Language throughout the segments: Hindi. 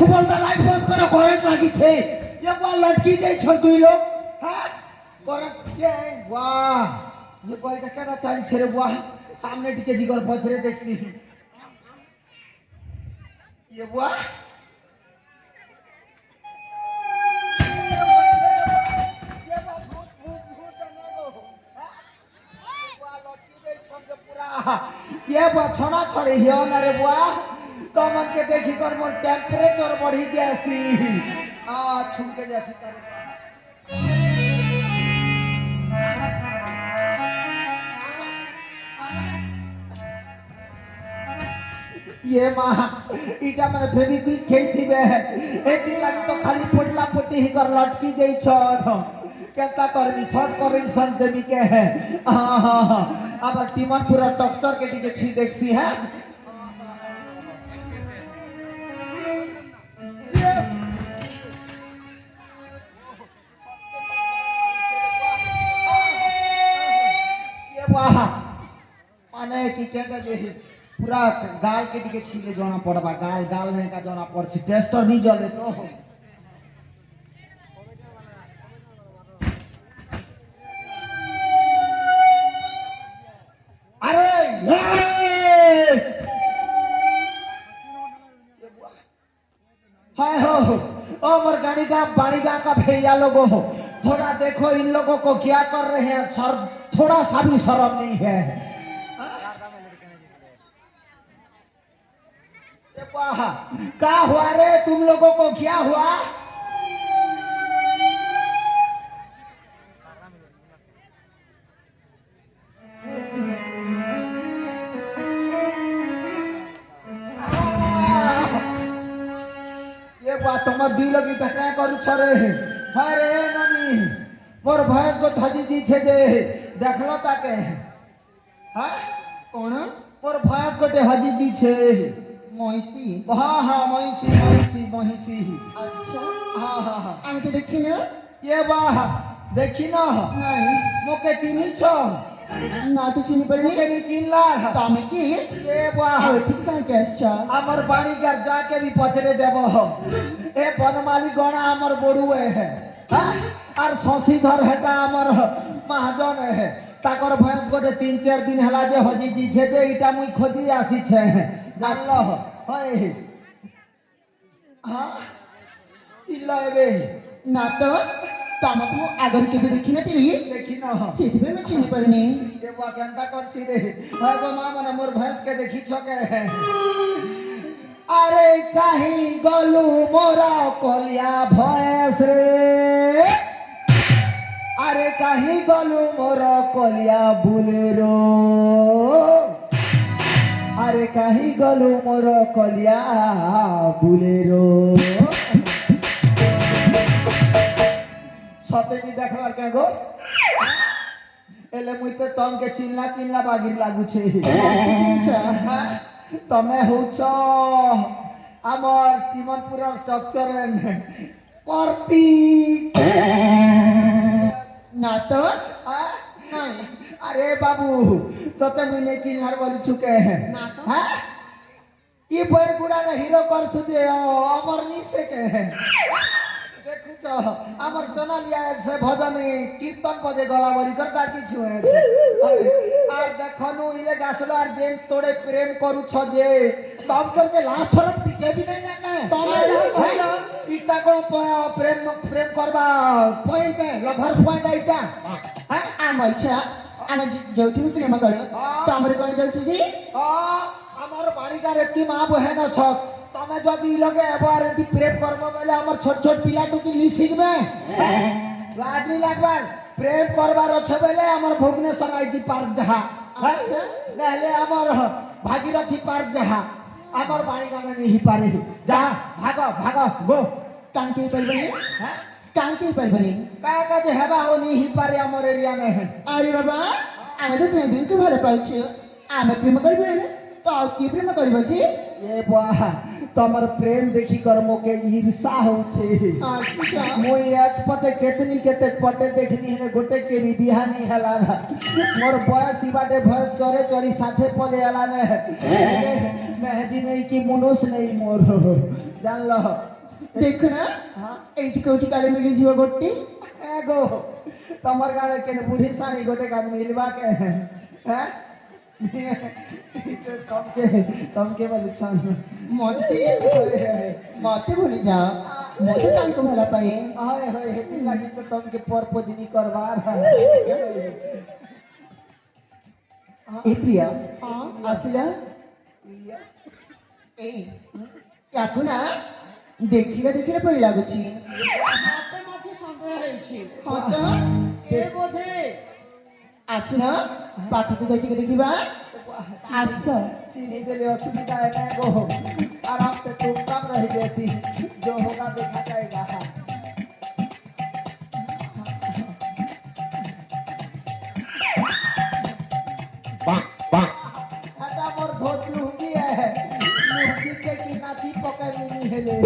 सुबल दा लाइट बंद करो करंट लागी छे ये बा लड़की जाई छ दुई लोग हां करंट के वाह ये बॉय केटा चल छे रे वाह सामने टिके दिगर पछरे देखसी ये वाह ये बछड़ा छड़े हियो ना रे बुआ तो मन के देखी कर मोर टेम्परेचर बढ़ी जैसी आ छू के जैसी कर ये मां इटा माने फेविक्विक खेइथिबे एक दिन लागि तो खाली पोटला पोटी ही कर लटकी जाई छ केता करबी शॉर्ट करेक्शन देबी के है हां अब टीमन पूरा टक्कर के दिखे छी देखसी है ये वाह माने की केटा जे पूरा गाल के दिखे छीले जोना पड़बा गाल गाल में का जोना पड़ छी टेस्टर नहीं जले तो और गाड़ी का बाड़ीगा का भैया लोगों हो थोड़ा देखो इन लोगों को क्या कर रहे हैं सर थोड़ा सा भी शर्म नहीं है क्या हुआ रे तुम लोगों को क्या हुआ तुम दिल की टका करू छरे अरे ननी मोर भैंस को ठजी जी छे जे देखलो ताके हां कोन मोर भैंस को टे हजी जी छे महिसी हां हां महिसी महिसी महिसी अच्छा हां हां हां আমি তো দেখি না ये वाह देखी ना नहीं मोके चिनी छ ना तो चिनी पर मोके नहीं चिनला तामे की ये वाह ठीक है कैसा हमर बाड़ी घर जाके भी पचरे देबो ए बनमाली गणा हमर बड़ुए है हां और शशिधर हेटा हमर महाजन है ताकर भैंस गोटे 3-4 दिन हला जे हजी जी छे जे इटा मुई खोजी आसी छे जानलो होय हां चिल्लाएबे ना तो तामक मु आगर के भी देखी ना तिरी देखी ना सीधे में चिनी परनी ये बा केंता करसी रे हां गो मां मने मोर भैंस के देखी छके अरे कहीं गलू मोरा कलिया भैंस रे अरे कहीं गलू मोरा कलिया बुलेरो अरे कहीं गलू मोरा कलिया बुलेरो सतेनी देखलार के गो एले मुई तो तम के चिल्ला चिल्ला बागिर लागू छे चिंचा तमे होछ आमर टीमनपुर स्ट्रक्चर परती ना तो नहीं अरे बाबू तते मुई ने चिल्लार बोली छुके है ना तो हां ई बरगुड़ा ने हीरो कर सुजे अमर नी से के है देखु तो आमर चनालिया से भजन कीर्तन बजे गला बरी कर डाकी छुए আর দেখনু ইলে গাছলার যেন তোড়ে প্রেম করু ছ যে তম চলতে লাশ সরম টিকে বি নাই না কা তম ইটা কোন প্রেম প্রেম করবা পয়েন্ট লভার পয়েন্ট আইটা হ্যাঁ আমাইছা আমি যেউঠি প্রেম কর তো আমরে কোন যাইছি জি আমার বাড়িকার একটি মা বহেন ছ তমে যদি লগে এবার এটি প্রেম করব বলে আমার ছোট ছোট পিলাটুকি লিসিবে লাজ নি লাগবার प्रेम करबार अच्छे बेले आमर भुवनेश्वर आईजी पार्क जहा अच्छा नहले आमर भागीरथी पार्क जहा आमर बाणी गाना नहीं पारे जा भागो भागो गो कांकी परबनी हैं कांकी परबनी का जे हेबा हो नहीं पारे आमर एरिया में है अरे बाबा आमे तो दिन के भरे पाइछ आमे प्रेम करबे ने तो की प्रेम करबो छी ये बुआ तमर प्रेम देखी कर मोके ईर्षा होछे अच्छा मोई आज पते केतनी केते पटे देखनी है गोटे के भी बिहानी हला ना मोर बयस बाटे भयस सरे चोरी साथे पले हला ने मेहदी नहीं की मुनुस नहीं मोर जान लो देख ना हां एठी कोठी काले मिली जीव गोटी एगो तमर गाने के बूढ़ी सानी गोटे का मिलवा के हैं तमके बोली छान मते भूली जा मते तांको भला पाए हाय हाय हेती लागी तो तमके पर पदिनी करवार ए प्रिया आसिला ए याकू ना देखिला देखिला पड़ी लागुची मते मते सन्देह हेउछि हत ए बोधे आसिना पाखକୁ ଯାଇ ଟିକେ ଦେଖିବା आस चीनी के लिए असुविधा है ना वो आराम से तुम कम रह जैसी जो होगा देखा जाएगा हटा मोर धोत लूंगी है लूंगी के की नाची पकड़ मिली है ले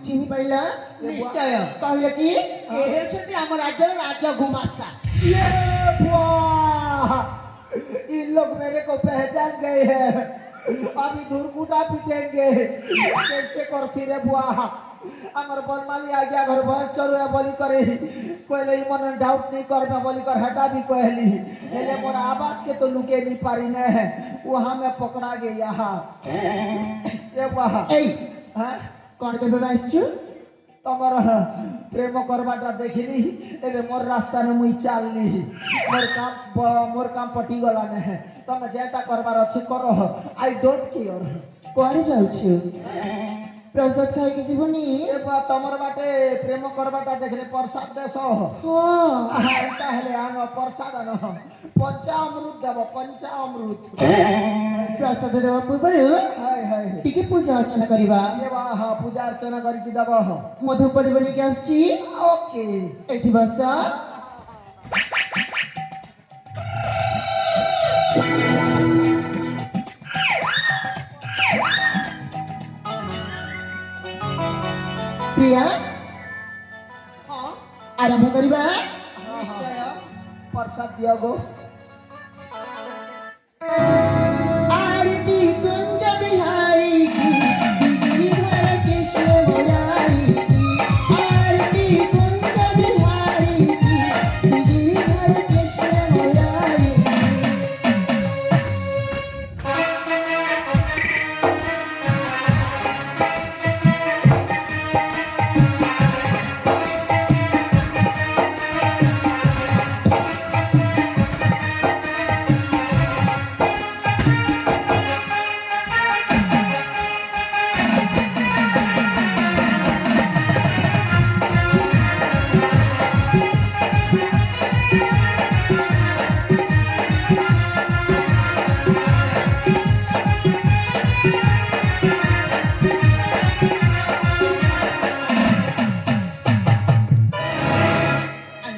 ଚିନି ପାଇଲା निश्चय କହିଲେ କି ए हेउछति हम राज्य राजा गुमास्ता ये बुआ इन लोग मेरे को पहचान गए हैं अभी धुरकुटा पीटेंगे कैसे कर सिरे बुआ अमर बलमाली आ गया घर भैंस चरुआ बोली करे कोई मन डाउट नहीं कर मैं बोली कर हटा भी कहली हेले मोर आवाज के तो लुके नहीं पारी ने है वहां में पकड़ा गया ये बुआ এই हां କଣ କେବେ ଆସିଛୁ तमर प्रेम करवाटा देखली एबे मोर रास्ता ने मुई चालली मोर काम पटी गला ने तमे जेटा करबार अछि करो आई डोंट केयर କୁଆଡେ ଯାଉଛୁ ପ୍ରସାଦ ଖାଇକି ଯିବୁନି ए बा तमर बाटे प्रेम करवाटा देखले प्रसाद देस ହଁ एटा हेले आनो प्रसाद आनो पंचामृत देव पंचामृत ପ୍ରସାଦ ଦେବା ପୂର୍ବରୁ हाय हाय ଟିକେ ପୂଜା ଅର୍ଚ୍ଚନା କରିବା ये बा हां पूजा अर्चना करी दब ମୁଁ ଧୂପ ଦେବ ନେଇକି ଆସିଛି ओके ଏଠି ବସ ପ୍ରିୟା हां ଆରମ୍ଭ କରିବା निश्चय प्रसाद दिया गो